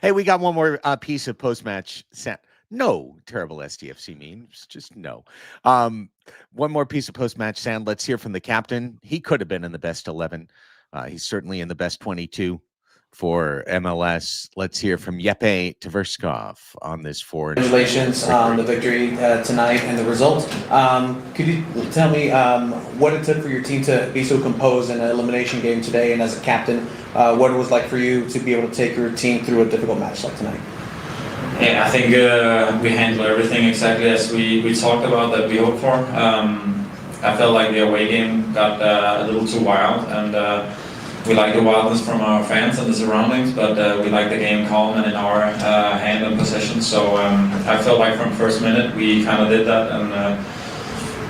Hey, we got one more piece of post-match. No terrible SDFC memes. Just no. One more piece of post-match sound. Let's hear from the captain. He could have been in the best 11. He's certainly in the best 22 for MLS. Let's hear from Jeppe Tverskov on this forward. Congratulations on the victory tonight and the result. Could you tell me what it took for your team to be so composed in an elimination game today, and as a captain, what it was like for you to be able to take your team through a difficult match like tonight? Yeah, I think we handled everything exactly as we talked about, that we hoped for. I felt like the away game got a little too wild, and we like the wildness from our fans and the surroundings, but we like the game calm and in our hand and possession. So I felt like from first minute we kind of did that and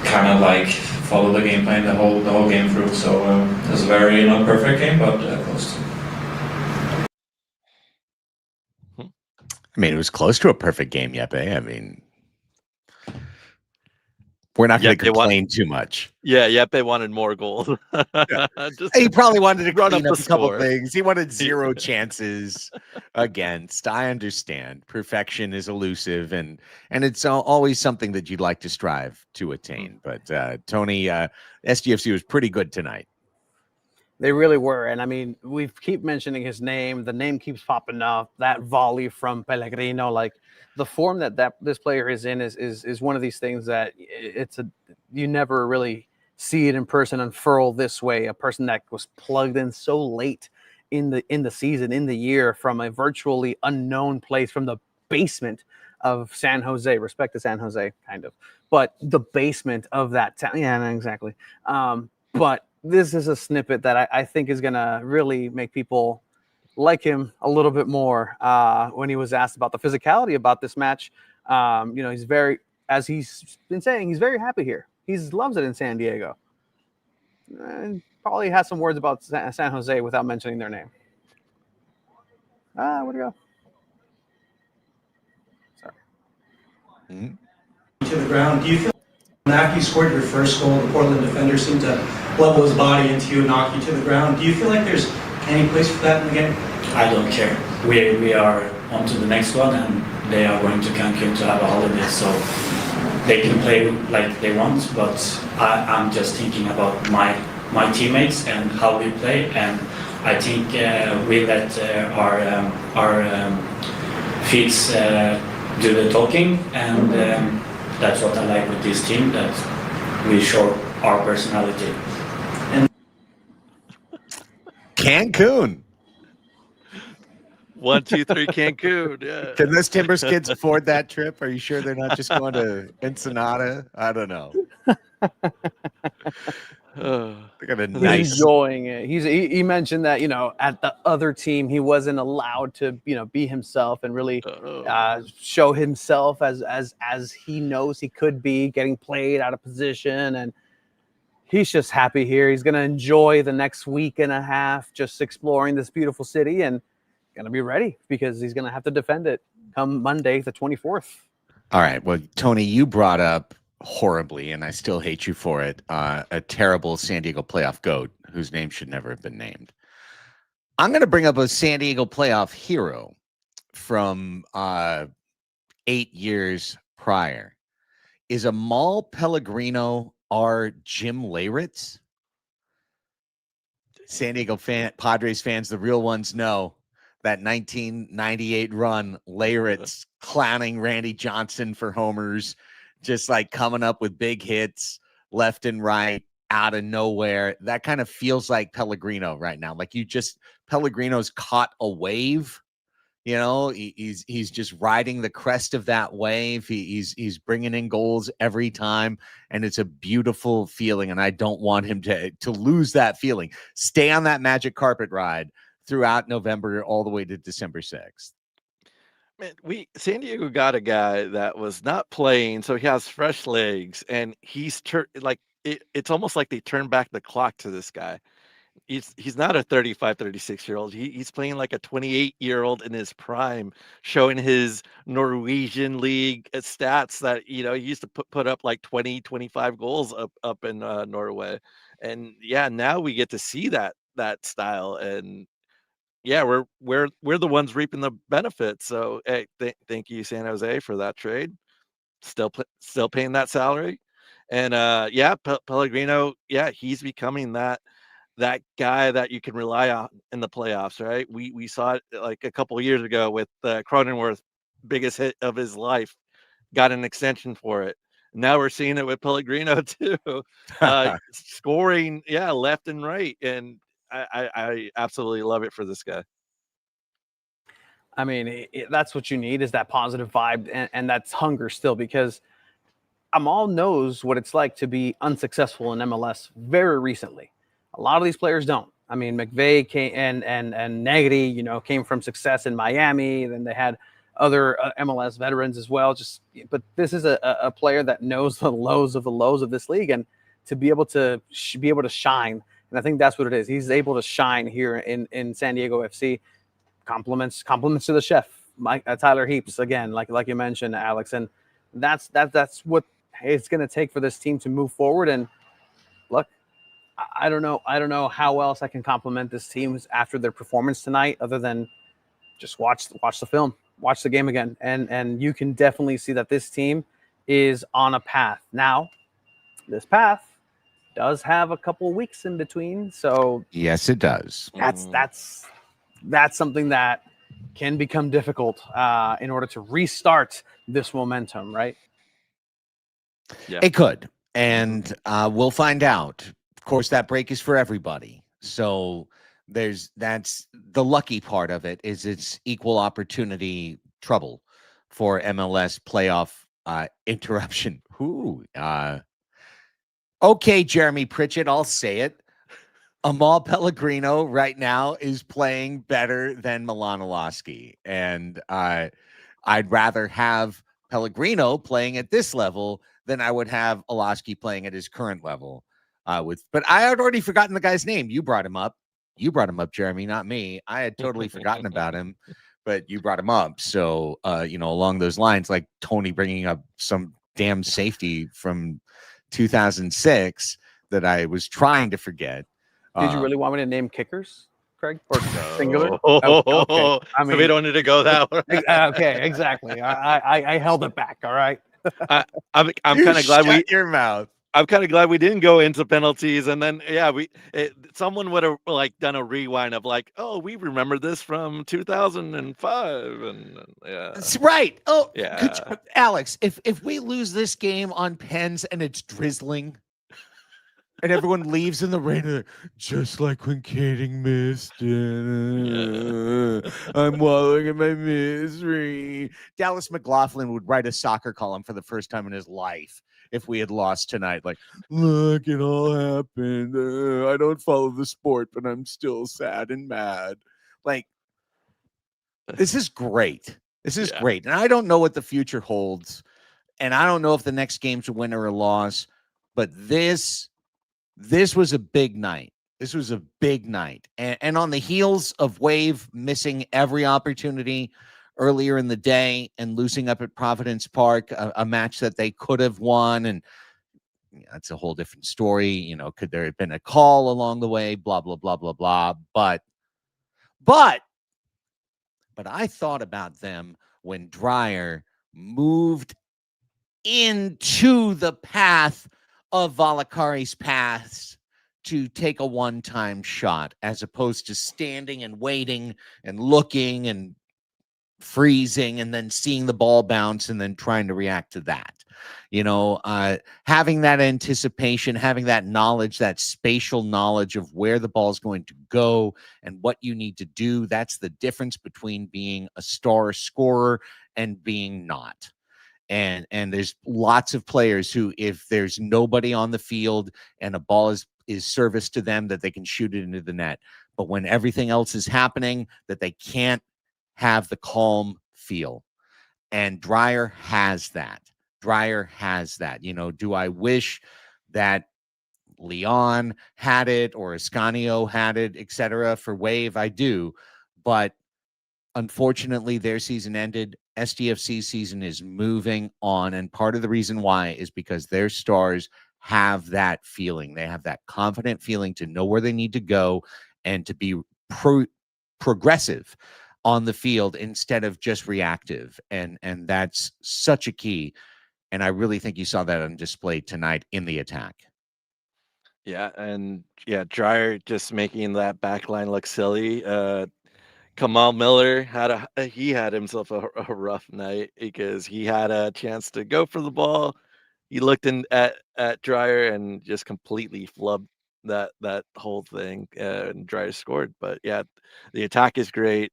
kind of like followed the game plan the whole game through. So it was a very not perfect game, but close to. I mean, it was close to a perfect game, Jeppe. I mean, we're not going to complain too much. Yeah, Jeppe wanted more goals. He probably wanted to run clean up up the a couple score. things. He wanted 0 chances against. I understand. Perfection is elusive, and it's always something that you'd like to strive to attain. But Tony, SDFC was pretty good tonight. They really were. And I mean, we keep mentioning his name. The name keeps popping up. That volley from Pellegrino, like the form that this player is in is one of these things that you never really see it in person unfurl this way. A person that was plugged in so late in the season, in the year, from a virtually unknown place, from the basement of San Jose. Respect to San Jose, kind of. But the basement of that town. Yeah, exactly. But this is a snippet that I think is going to really make people like him a little bit more. When he was asked about the physicality about this match, he's very, as he's been saying, he's very happy here. He loves it in San Diego. And probably has some words about San Jose without mentioning their name. Where'd he go? Sorry. To the ground. Do you feel after you scored your first goal, the Portland defender seemed to level his body into you and knock you to the ground? Do you feel like there's any place for that in the game? I don't care. We are on to the next one, and they are going to Cancun to have a holiday, so they can play like they want, but I'm just thinking about my teammates and how we play, and I think we let our feet do the talking, and that's what I like with this team, that we show our personality. Cancun. 1, 2, 3, Cancun. Yeah. Can those Timbers kids afford that trip? Are you sure they're not just going to Ensenada? I don't know. They got a nice. He's enjoying it. He mentioned that at the other team he wasn't allowed to be himself and really show himself as he knows he could be, getting played out of position, and he's just happy here. He's going to enjoy the next week and a half just exploring this beautiful city and going to be ready because he's going to have to defend it come Monday the 24th. All right. Well, Tony, you brought up horribly, and I still hate you for it, a terrible San Diego playoff goat whose name should never have been named. I'm going to bring up a San Diego playoff hero from 8 years prior. Is Amal Pellegrino our Jim Leyritz? San Diego Padres fans, the real ones, know that 1998 run, Leyritz clowning Randy Johnson for homers, just like coming up with big hits left and right out of nowhere. That kind of feels like Pellegrino right now. Like Pellegrino's caught a wave. He's just riding the crest of that wave. He's bringing in goals every time, and it's a beautiful feeling. And I don't want him to lose that feeling. Stay on that magic carpet ride throughout November all the way to December 6th. Man, San Diego got a guy that was not playing, so he has fresh legs, and he's it's almost like they turned back the clock to this guy. He's not a 35, 36-year-old. He's playing like a 28-year-old in his prime, showing his Norwegian league stats that he used to put up like 20, 25 goals up in Norway. And yeah, now we get to see that style, and yeah, we're the ones reaping the benefits. So hey, thank you, San Jose, for that trade. Still paying that salary, and Pellegrino, he's becoming that guy that you can rely on in the playoffs, right? We saw it like a couple of years ago with Cronenworth, biggest hit of his life, got an extension for it. Now we're seeing it with Pellegrino too, scoring left and right, and I absolutely love it for this guy. I mean, that's what you need, is that positive vibe and that's hunger still, because Amal knows what it's like to be unsuccessful in MLS very recently. A lot of these players don't. I mean, McVay came and Negri, came from success in Miami. Then they had other MLS veterans as well. But this is a player that knows the lows of this league, and to be able to shine. And I think that's what it is. He's able to shine here in San Diego FC. Compliments to the chef, Tyler Heaps, again, like you mentioned, Alex. And that's what it's going to take for this team to move forward. And look, I don't know how else I can compliment this team after their performance tonight, other than just watch the film, watch the game again, and you can definitely see that this team is on a path. Now, this path does have a couple of weeks in between, so yes, it does. That's something that can become difficult in order to restart this momentum, right? Yeah, it could, and we'll find out. Of course, that break is for everybody. So that's the lucky part of it, is it's equal opportunity trouble for MLS playoff interruption. Okay, Jeremy Pritchett, I'll say it. Amal Pellegrino right now is playing better than Milan Olaski, and I'd rather have Pellegrino playing at this level than I would have Olaski playing at his current level. But I had already forgotten the guy's name. You brought him up. Jeremy, not me. I had totally forgotten about him, but you brought him up. So, along those lines, like Tony bringing up some damn safety from 2006 that I was trying to forget. Did you really want me to name kickers, Craig, or singular? Okay. I So we don't need to go that way. Okay, exactly. I held it back. All right. I'm kind of glad your mouth. I'm kind of glad we didn't go into penalties, and then someone would have done a rewind of oh, we remember this from 2005, and yeah, That's right. Oh, yeah. Alex, if we lose this game on pens and it's drizzling, and everyone leaves in the rain, just like when Kading missed it. I'm wallowing in my misery. Dallas McLaughlin would write a soccer column for the first time in his life if we had lost tonight. Like, look, it all happened. I don't follow the sport, but I'm still sad and mad. Like, this is great. This is great. And I don't know what the future holds. And I don't know if the next game's a win or a loss, but this was a big night. This was a big night. And on the heels of Wave missing every opportunity earlier in the day and losing up at Providence Park, a match that they could have won. And that's a whole different story. Could there have been a call along the way? Blah, blah, blah, blah, blah. But I thought about them when Dreyer moved into the path of Valakari's pass to take a one-time shot, as opposed to standing and waiting and looking and freezing and then seeing the ball bounce and then trying to react to that. Having that anticipation, having that knowledge, that spatial knowledge of where the ball is going to go and what you need to do. That's the difference between being a star scorer and being not. And there's lots of players who, if there's nobody on the field and a ball is serviced to them, that they can shoot it into the net. But when everything else is happening, that they can't have the calm feel. And Dreyer has that. Do I wish that Leon had it or Ascanio had it, etc. for Wave? I do. But unfortunately, their season ended. SDFC's season is moving on. And part of the reason why is because their stars have that feeling. They have that confident feeling to know where they need to go and to be progressive on the field instead of just reactive. And that's such a key. And I really think you saw that on display tonight in the attack. Yeah, and Dreyer just making that back line look silly. Kamal Miller had himself a rough night because he had a chance to go for the ball. He looked in at Dreyer and just completely flubbed that whole thing, and Dreyer scored. But yeah, the attack is great.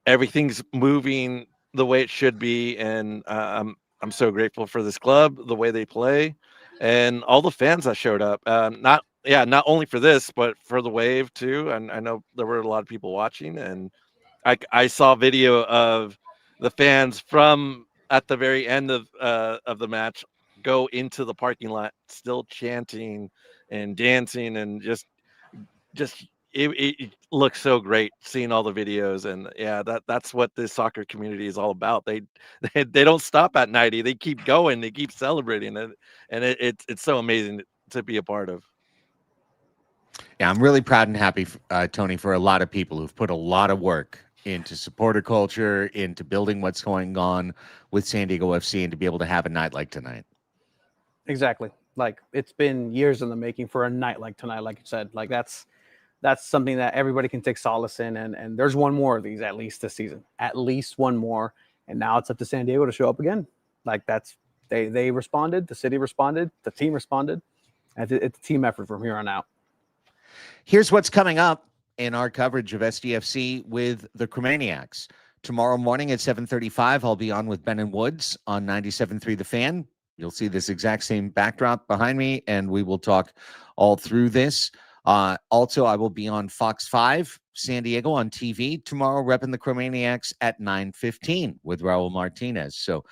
Everything's moving the way it should be, and I'm so grateful for this club, the way they play, and all the fans that showed up. Not only for this, but for the Wave too. And I know there were a lot of people watching, and I saw video of the fans from at the very end of the match go into the parking lot, still chanting and dancing, and just it looks so great seeing all the videos. And that's what this soccer community is all about. They don't stop at 90. They keep going. They keep celebrating it, and it's so amazing to be a part of. Yeah, I'm really proud and happy, Tony, for a lot of people who've put a lot of work into supporter culture, into building what's going on with San Diego FC, and to be able to have a night like tonight. Exactly. Like, it's been years in the making for a night like tonight, like you said. Like, that's something that everybody can take solace in. And there's one more of these at least this season. At least one more. And now it's up to San Diego to show up again. Like, they responded, the city responded, the team responded. And it's a team effort from here on out. Here's what's coming up in our coverage of SDFC with the Chromaniacs. Tomorrow morning at 7:35, I'll be on with Ben and Woods on 97.3 The Fan. You'll see this exact same backdrop behind me, and we will talk all through this. Also, I will be on Fox 5, San Diego on TV tomorrow, repping the Chromaniacs at 9:15 with Raul Martinez. So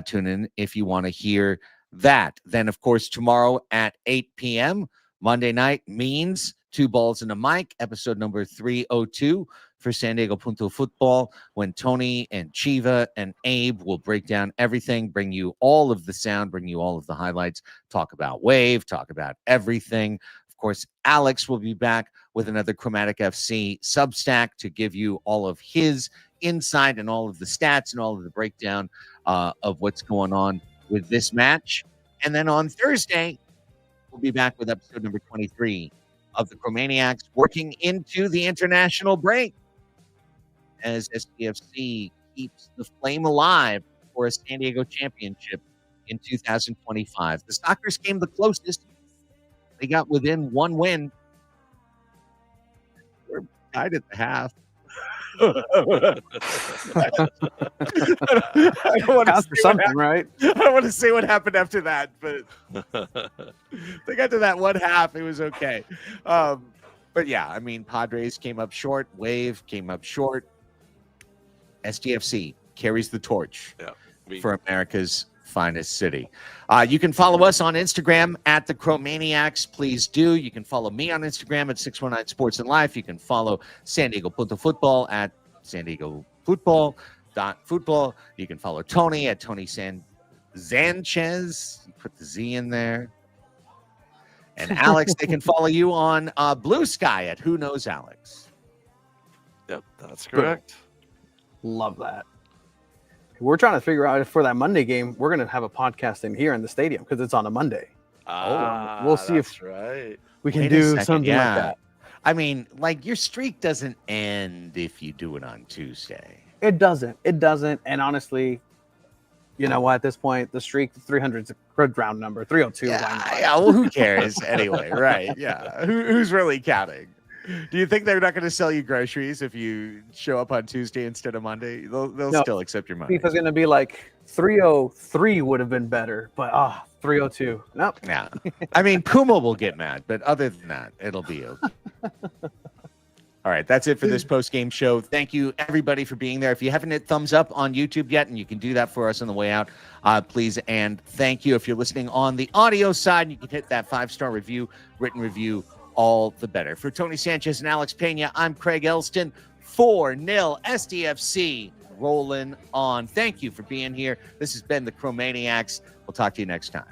tune in if you want to hear that. Then, of course, tomorrow at 8 p.m., Monday night means Two Balls and a Mic, episode number 302 for SanDiego.Futbol, when Tony and Chiva and Abe will break down everything, bring you all of the sound, bring you all of the highlights, talk about Wave, talk about everything. Of course, Alex will be back with another Chromatic FC Substack to give you all of his insight and all of the stats and all of the breakdown of what's going on with this match. And then on Thursday, we'll be back with episode number 23 of the Chromaniacs, working into the international break as SDFC keeps the flame alive for a San Diego championship in 2025. The Sockers came the closest. They got within one win. We're tied at the half. I don't want to for something, right? I don't want to say what happened after that, but they got to that one half. It was okay. But yeah, I mean, Padres came up short. Wave came up short. SDFC carries the torch for America's finest city. You can follow us on Instagram at the Chromaniacs. Please do. You can follow me on Instagram at 619 Sports and Life. You can follow SanDiego.Futbol at SanDiego.Futbol. You can follow Tony at Tony Sanchez. You put the Z in there. And Alex, they can follow you on Blue Sky at Who Knows Alex. Yep, that's correct. Love that. We're trying to figure out if for that Monday game, we're going to have a podcast in here in the stadium because it's on a Monday. We'll see if we can do something like that. I mean, like, your streak doesn't end if you do it on Tuesday. It doesn't. And honestly, you know what? At this point, the streak 300 is a good round number. 302. Yeah, well, who cares anyway, right? Yeah. Who's really counting? Do you think they're not going to sell you groceries if you show up on Tuesday instead of Monday? They'll still accept your money. FIFA's going to be like 303 would have been better, but 302. Nope. Yeah. I mean, Puma will get mad, but other than that, it'll be okay. All right, that's it for this post-game show. Thank you, everybody, for being there. If you haven't hit thumbs up on YouTube yet, and you can do that for us on the way out, please, and thank you. If you're listening on the audio side, you can hit that 5-star review, written review, all the better. For Tony Sanchez and Alex Pena, I'm Craig Elston. 4-0 SDFC rolling on. Thank you for being here. This has been the Chromaniacs. We'll talk to you next time.